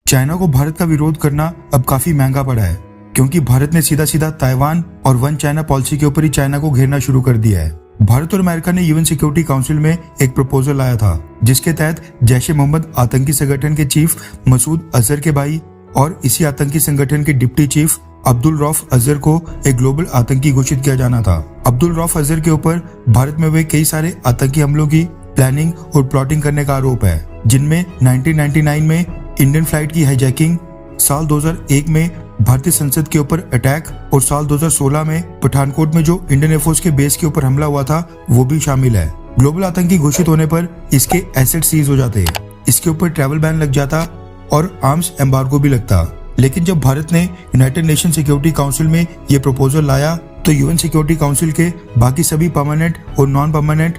China को भारत का विरोध करना अब काफी महंगा पड़ा है, क्योंकि भारत ने सीधा सीधा ताइवान और वन चाइना पॉलिसी के ऊपर ही चाइना को घेरना शुरू कर दिया है। भारत और अमेरिका ने यूएन सिक्योरिटी काउंसिल में एक प्रपोजल लाया था, जिसके तहत जैश ए मोहम्मद आतंकी संगठन के चीफ मसूद अजहर के भाई और इसी आतंकी संगठन के डिप्टी चीफ अब्दुल रऊफ अजहर को एक ग्लोबल आतंकी घोषित किया जाना था। अब्दुल रऊफ अजहर के ऊपर भारत में हुए कई सारे आतंकी हमलों की प्लानिंग और प्लॉटिंग करने का आरोप है, जिनमें 1999 में इंडियन फ्लाइट की हाईजैकिंग, साल 2001 में भारतीय संसद के ऊपर अटैक और साल 2016 में पठानकोट में जो इंडियन एयरफोर्स के बेस के ऊपर हमला हुआ था वो भी शामिल है। ग्लोबल आतंकी घोषित होने पर इसके एसेट सीज हो जाते, इसके ऊपर ट्रैवल बैन लग जाता और आर्म्स एम्बार्गो भी लगता। लेकिन जब भारत ने यूनाइटेड नेशन सिक्योरिटी काउंसिल में ये प्रपोजल लाया तो यूएन सिक्योरिटी काउंसिल के बाकी सभी परमानेंट और नॉन परमानेंट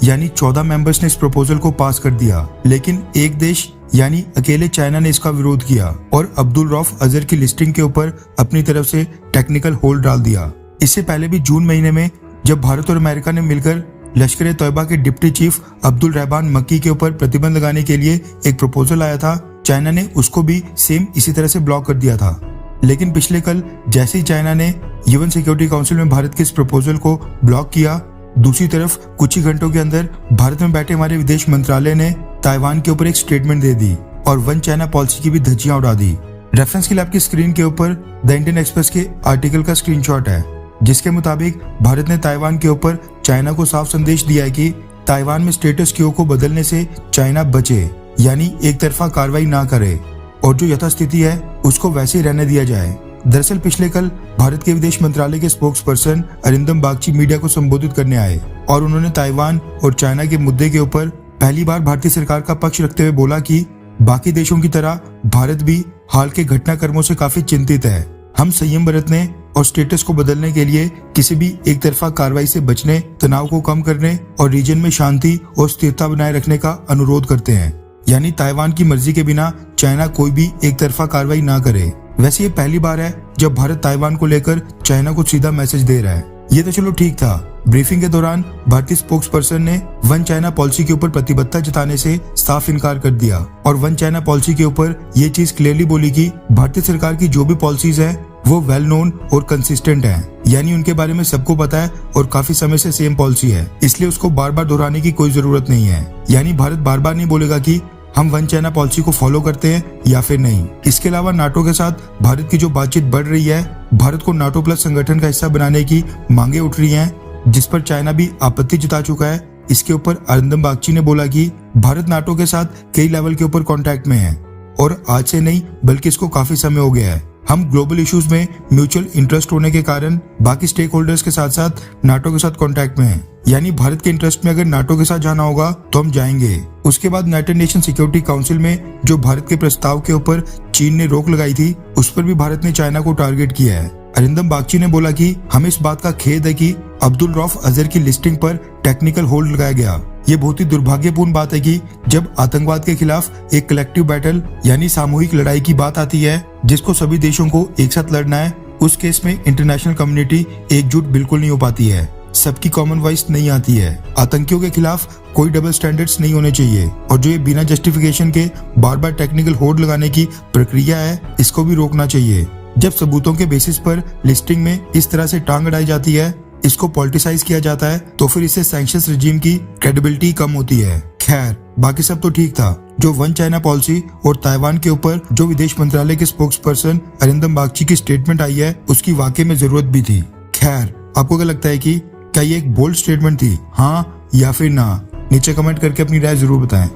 यानी 14 मेंबर्स ने इस प्रपोजल को पास कर दिया, लेकिन एक देश यानी अकेले चाइना ने इसका विरोध किया और अब्दुल रऊफ अजहर की लिस्टिंग के ऊपर अपनी तरफ से टेक्निकल होल्ड डाल दिया। इससे पहले भी जून महीने में जब भारत और अमेरिका ने मिलकर लश्कर ए तैयबा के डिप्टी चीफ अब्दुल रहमान मक्की के ऊपर प्रतिबंध लगाने के लिए एक प्रपोजल आया था, चाइना ने उसको भी सेम इसी तरह से ब्लॉक कर दिया था। लेकिन पिछले कल जैसे ही चाइना ने यूएन सिक्योरिटी काउंसिल में भारत के इस प्रपोजल को ब्लॉक किया, दूसरी तरफ कुछ ही घंटों के अंदर भारत में बैठे हमारे विदेश मंत्रालय ने ताइवान के ऊपर एक स्टेटमेंट दे दी और वन चाइना पॉलिसी की भी धज्जियां उड़ा दी। रेफरेंस के लिए आपकी स्क्रीन के ऊपर द इंडियन एक्सप्रेस के आर्टिकल का स्क्रीनशॉट है, जिसके मुताबिक भारत ने ताइवान के ऊपर चाइना को साफ संदेश दिया है कि ताइवान में स्टेटस क्यो को बदलने से चाइना बचे, यानी एक तरफा कार्रवाई ना करे और जो यथास्थिति है उसको वैसे ही रहने दिया जाए। दरअसल पिछले कल भारत के विदेश मंत्रालय के spokes person Arindam Bagchi media को संबोधित करने आए और उन्होंने ताइवान और चाइना के मुद्दे के ऊपर पहली बार भारतीय सरकार का पक्ष रखते हुए बोला कि बाकी देशों की तरह भारत भी हाल के घटनाक्रमों से काफी चिंतित है। हम संयम बरतने और स्टेटस को बदलने के लिए किसी भी एक तरफा कार्रवाई से बचने, तनाव को कम करने और रीजन में शांति और स्थिरता बनाए रखने का अनुरोध करते हैं, यानी ताइवान की मर्जी के बिना चाइना कोई भी एक तरफा कार्रवाई ना करे। वैसे ये पहली बार है जब भारत ताइवान को लेकर चाइना को सीधा मैसेज दे रहा है। ये तो चलो ठीक था, ब्रीफिंग के दौरान भारतीय स्पोक्स पर्सन ने वन चाइना पॉलिसी के ऊपर प्रतिबद्धता जताने से साफ इनकार कर दिया और वन चाइना पॉलिसी के ऊपर ये चीज क्लियरली बोली कि भारतीय सरकार की जो भी पॉलिसीज है वो वेल नोन और कंसिस्टेंट है, यानी उनके बारे में सबको पता है और काफी समय से सेम पॉलिसी है, इसलिए उसको बार बार दोहराने की कोई जरूरत नहीं है। यानी भारत बार बार नहीं बोलेगा कि हम वन चाइना पॉलिसी को फॉलो करते हैं या फिर नहीं। इसके अलावा नाटो के साथ भारत की जो बातचीत बढ़ रही है, भारत को नाटो प्लस संगठन का हिस्सा बनाने की मांगे उठ रही हैं, जिस पर चाइना भी आपत्ति जता चुका है। इसके ऊपर अरिंदम बागची ने बोला कि भारत नाटो के साथ कई लेवल के ऊपर कॉन्टैक्ट में है और आज से नहीं बल्कि इसको काफी समय हो गया है। हम ग्लोबल इश्यूज में म्यूचुअल इंटरेस्ट होने के कारण बाकी स्टेक होल्डर्स के साथ साथ नाटो के साथ कॉन्टैक्ट में हैं, यानी भारत के इंटरेस्ट में अगर नाटो के साथ जाना होगा तो हम जाएंगे। उसके बाद यूनाइटेड नेशन सिक्योरिटी काउंसिल में जो भारत के प्रस्ताव के ऊपर चीन ने रोक लगाई थी, उस पर भी भारत ने चाइना को टारगेट किया है। अरिंदम बागची ने बोला कि हमें इस बात का खेद है कि अब्दुल रऊफ अजहर की लिस्टिंग पर टेक्निकल होल्ड लगाया गया। ये बहुत ही दुर्भाग्यपूर्ण बात है कि जब आतंकवाद के खिलाफ एक कलेक्टिव बैटल यानी सामूहिक लड़ाई की बात आती है, जिसको सभी देशों को एक साथ लड़ना है, उस केस में इंटरनेशनल कम्युनिटी एकजुट बिल्कुल नहीं हो पाती है, सबकी कॉमन वॉइस नहीं आती है। आतंकियों के खिलाफ कोई डबल स्टैंडर्ड्स नहीं होने चाहिए और जो ये बिना जस्टिफिकेशन के बार बार टेक्निकल होल्ड लगाने की प्रक्रिया है, इसको भी रोकना चाहिए। जब सबूतों के बेसिस पर लिस्टिंग में इस तरह से टांग अड़ाई जाती है, इसको पॉलिटिसाइज किया जाता है, तो फिर इससे सैंक्शंस रिजीम की क्रेडिबिलिटी कम होती है। खैर, बाकी सब तो ठीक था। जो वन चाइना पॉलिसी और ताइवान के ऊपर जो विदेश मंत्रालय के स्पोक्स पर्सन अरिंदम बागची की स्टेटमेंट आई है, उसकी वाकई में जरूरत भी थी। खैर, आपको क्या लगता है कि क्या ये एक बोल्ड स्टेटमेंट थी, हाँ या फिर ना? नीचे कमेंट करके अपनी राय जरूर बताएं।